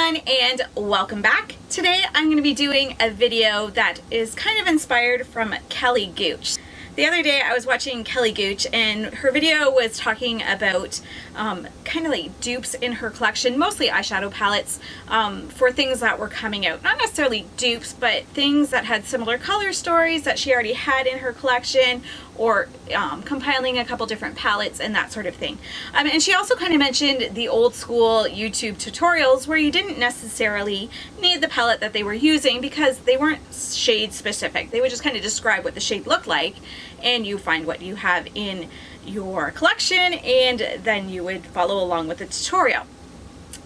everyone, and welcome back. Today I'm going to be doing a video that is kind of inspired from Kelly Gooch. The other day I was watching Kelly Gooch and her video was talking about kind of like dupes in her collection, mostly eyeshadow palettes for things that were coming out. Not necessarily dupes, but things that had similar color stories that she already had in her collection, or compiling a couple different palettes and that sort of thing. And she also kind of mentioned the old school YouTube tutorials where you didn't necessarily need the palette that they were using because they weren't shade specific. They would just kind of describe what the shade looked like, and you find what you have in your collection and then you would follow along with the tutorial.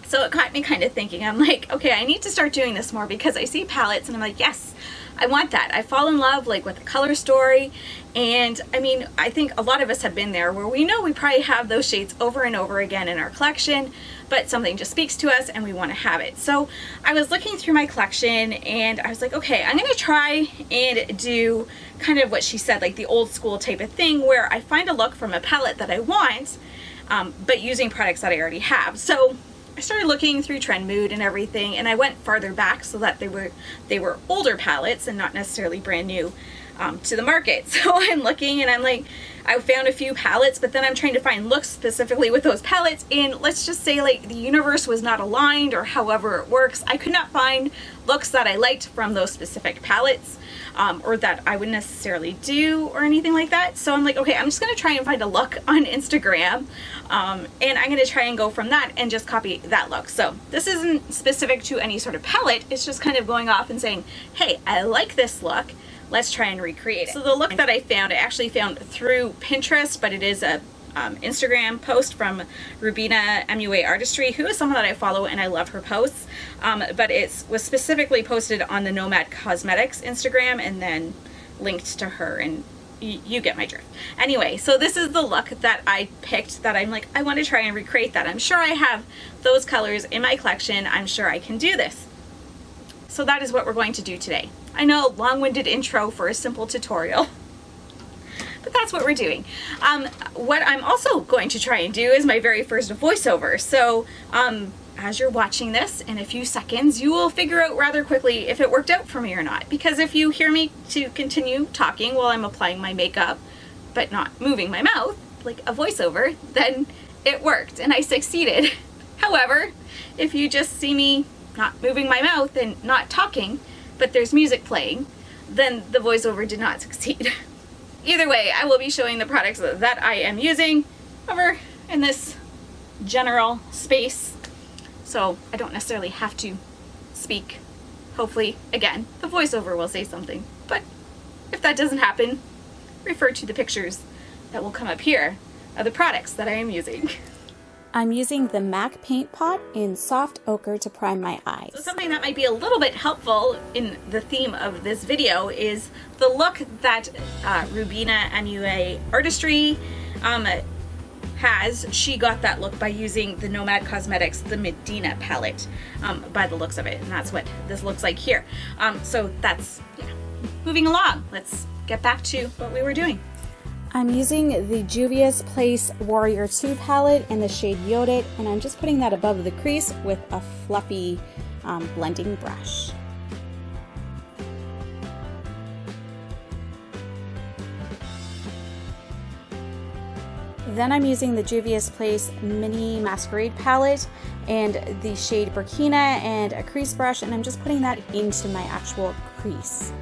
So it got me kind of thinking. I'm like, okay, I need to start doing this more because I see palettes and I'm like, yes, I want that. I fall in love like with the color story. And I mean, I think a lot of us have been there where we know we probably have those shades over and over again in our collection, but something just speaks to us and we want to have it. So I was looking through my collection and I was like, okay, I'm going to try and do kind of what she said, like the old school type of thing where I find a look from a palette that I want, but using products that I already have. So I started looking through Trend Mood and everything, and I went farther back so that they were older palettes and not necessarily brand new to the market. So I'm looking and I'm like, I found a few palettes, but then I'm trying to find looks specifically with those palettes, and let's just say like the universe was not aligned, or however it works. I could not find looks that I liked from those specific palettes, or that I would necessarily do or anything like that. So I'm like, okay, I'm just gonna try and find a look on Instagram, and I'm gonna try and go from that and just copy that look. So this isn't specific to any sort of palette, it's just kind of going off and saying, hey, I like this look, let's try and recreate it. So the look that I actually found through Pinterest, but it is a Instagram post from Rubina MUA Artistry, who is someone that I follow and I love her posts, but it was specifically posted on the Nomad Cosmetics Instagram and then linked to her, and you get my drift. Anyway, so this is the look that I picked that I'm like, I want to try and recreate that. I'm sure I have those colors in my collection. I'm sure I can do this. So that is what we're going to do today. I know, long-winded intro for a simple tutorial, but that's what we're doing. What I'm also going to try and do is my very first voiceover. So as you're watching this in a few seconds, you will figure out rather quickly if it worked out for me or not. Because if you hear me to continue talking while I'm applying my makeup, but not moving my mouth, like a voiceover, then it worked and I succeeded. However, if you just see me not moving my mouth and not talking, but there's music playing, then the voiceover did not succeed. Either way, I will be showing the products that I am using over in this general space, so I don't necessarily have to speak. Hopefully, again, the voiceover will say something, but if that doesn't happen, refer to the pictures that will come up here of the products that I am using. I'm using the MAC Paint Pot in Soft Ochre to prime my eyes. So something that might be a little bit helpful in the theme of this video is the look that Rubina MUA Artistry has. She got that look by using the Nomad Cosmetics, the Medina palette, by the looks of it, and that's what this looks like here. So that's, yeah. Moving along, let's get back to what we were doing. I'm using the Juvia's Place Warrior 2 palette in the shade Yodit, and I'm just putting that above the crease with a fluffy blending brush. Then I'm using the Juvia's Place Mini Masquerade palette and the shade Burkina and a crease brush, and I'm just putting that into my actual crease.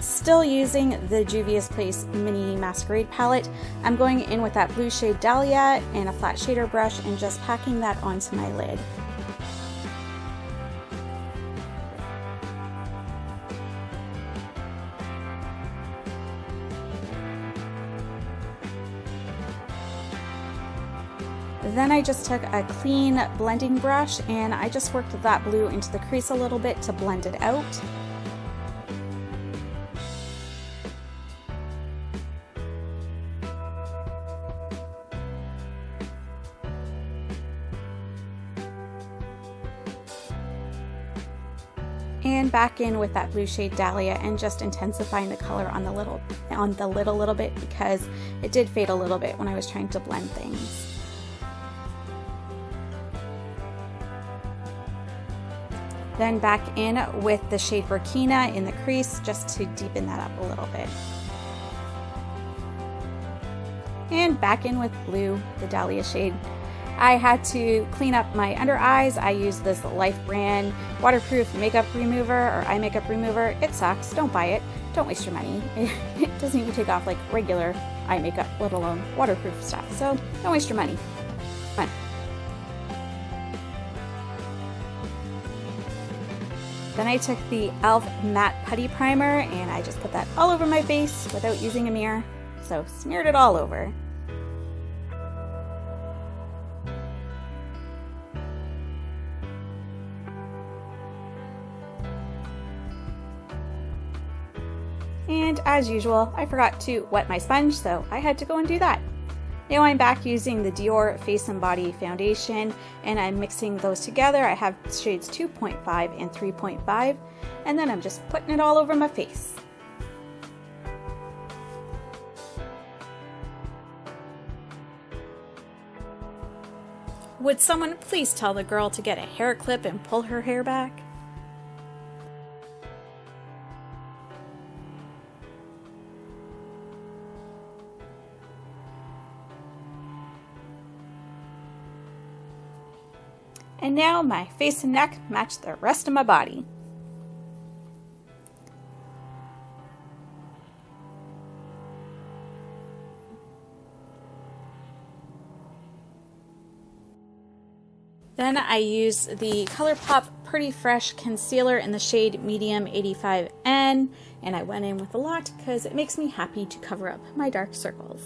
Still using the Juvia's Place Mini Masquerade palette, I'm going in with that blue shade Dahlia and a flat shader brush and just packing that onto my lid. Then I just took a clean blending brush and I just worked that blue into the crease a little bit to blend it out. And back in with that blue shade Dahlia and just intensifying the color on the lid a little bit because it did fade a little bit when I was trying to blend things. Then back in with the shade Burkina in the crease just to deepen that up a little bit. And back in with blue, the Dahlia shade. I had to clean up my under eyes. I used this Life brand waterproof makeup remover or eye makeup remover. It sucks, don't buy it. Don't waste your money. It doesn't even take off like regular eye makeup, let alone waterproof stuff. So don't waste your money. Fun. Then I took the e.l.f. Matte Putty Primer and I just put that all over my face without using a mirror. So smeared it all over. And as usual, I forgot to wet my sponge, so I had to go and do that. Now I'm back using the Dior Face and Body Foundation, and I'm mixing those together. I have shades 2.5 and 3.5, and then I'm just putting it all over my face. Would someone please tell the girl to get a hair clip and pull her hair back? And now my face and neck match the rest of my body. Then I use the ColourPop Pretty Fresh Concealer in the shade Medium 85N, and I went in with a lot because it makes me happy to cover up my dark circles.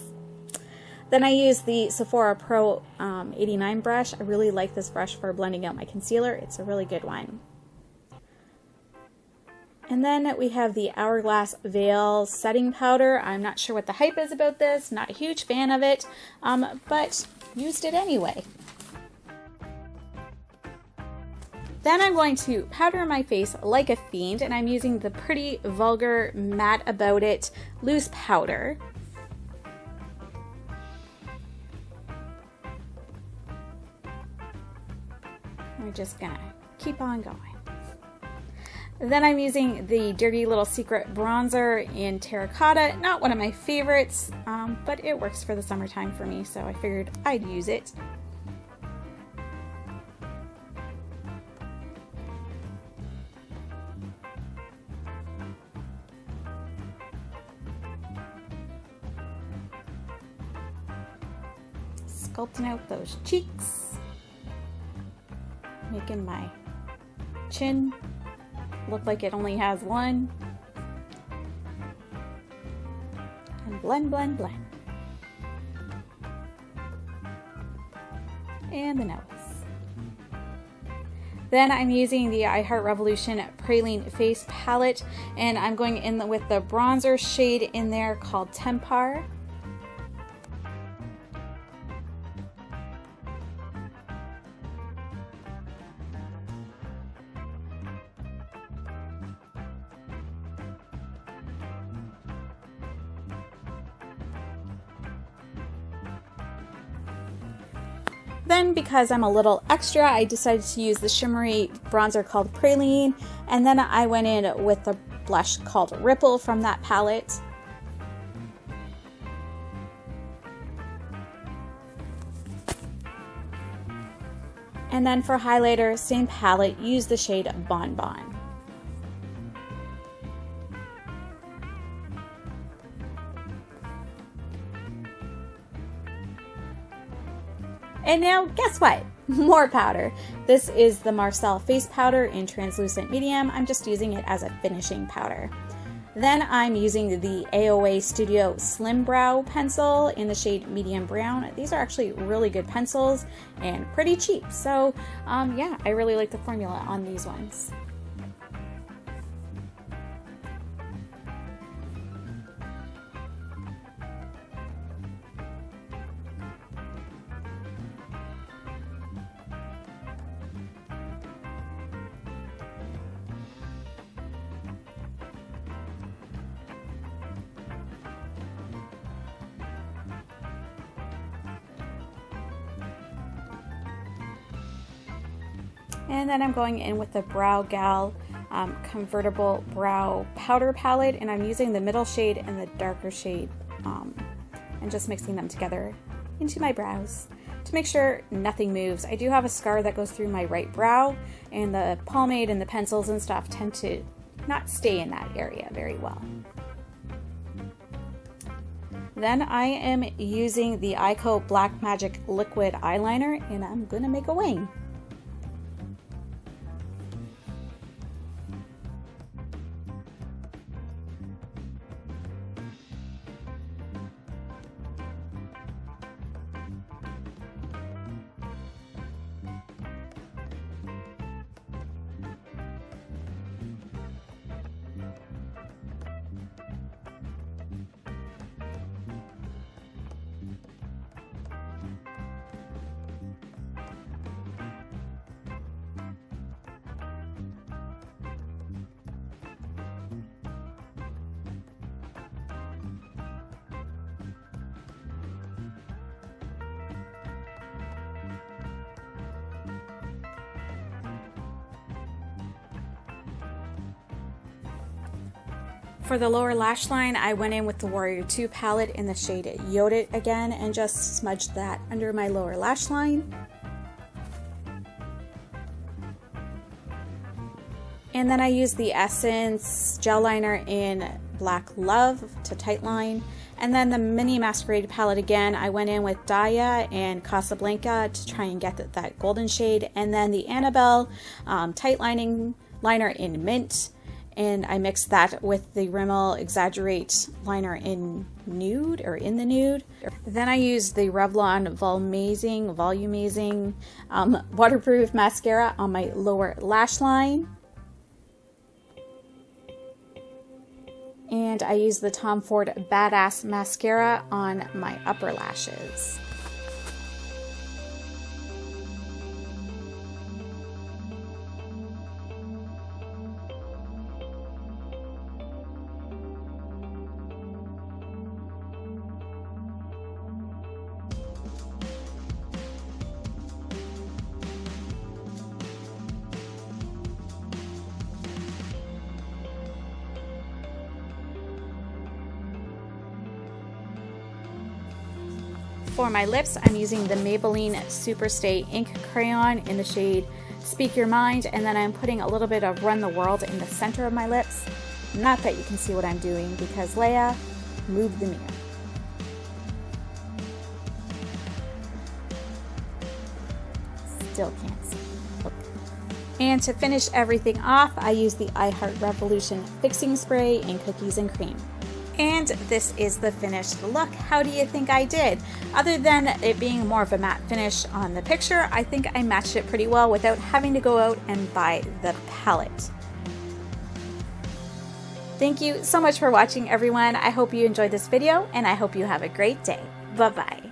Then I use the Sephora Pro 89 brush. I really like this brush for blending out my concealer. It's a really good one. And then we have the Hourglass Veil Setting Powder. I'm not sure what the hype is about this. Not a huge fan of it, but used it anyway. Then I'm going to powder my face like a fiend, and I'm using the Pretty Vulgar Matte About It Loose Powder. We're just gonna keep on going. Then I'm using the Dirty Little Secret bronzer in Terracotta. Not one of my favorites, but it works for the summertime for me, so I figured I'd use it. Sculpting out those cheeks. Making my chin look like it only has one. And blend, blend, blend. And the nose. Then I'm using the I Heart Revolution Praline Face Palette, and I'm going in with the bronzer shade in there called Tempar. Then, because I'm a little extra, I decided to use the shimmery bronzer called Praline, and then I went in with the blush called Ripple from that palette. And then for highlighter, same palette, use the shade Bon Bon. And now, guess what? More powder. This is the Marcelle face powder in translucent medium. I'm just using it as a finishing powder. Then I'm using the AOA Studio Slim Brow pencil in the shade medium brown. These are actually really good pencils and pretty cheap. So yeah, I really like the formula on these ones. And then I'm going in with the Brow Gal Convertible Brow Powder Palette, and I'm using the middle shade and the darker shade and just mixing them together into my brows to make sure nothing moves. I do have a scar that goes through my right brow, and the pomade and the pencils and stuff tend to not stay in that area very well. Then I am using the EyeKo Black Magic Liquid Eyeliner, and I'm gonna make a wing. For the lower lash line, I went in with the Warrior 2 palette in the shade Yodit again and just smudged that under my lower lash line. And then I used the Essence gel liner in Black Love to tightline. And then the mini Masquerade palette again, I went in with Daya and Casablanca to try and get that golden shade. And then the Annabelle tightlining liner in Mint. And I mixed that with the Rimmel Exaggerate liner in Nude, or in the Nude. Then I used the Revlon Volumizing waterproof mascara on my lower lash line. And I used the Tom Ford Badass mascara on my upper lashes. For my lips, I'm using the Maybelline Superstay Ink Crayon in the shade Speak Your Mind, and then I'm putting a little bit of Run the World in the center of my lips. Not that you can see what I'm doing, because Leah, move the mirror. Still can't see. Okay. And to finish everything off, I use the I Heart Revolution Fixing Spray in Cookies and Cream. And this is the finished look. How do you think I did? Other than it being more of a matte finish on the picture, I think I matched it pretty well without having to go out and buy the palette. Thank you so much for watching, everyone. I hope you enjoyed this video, and I hope you have a great day. Bye-bye.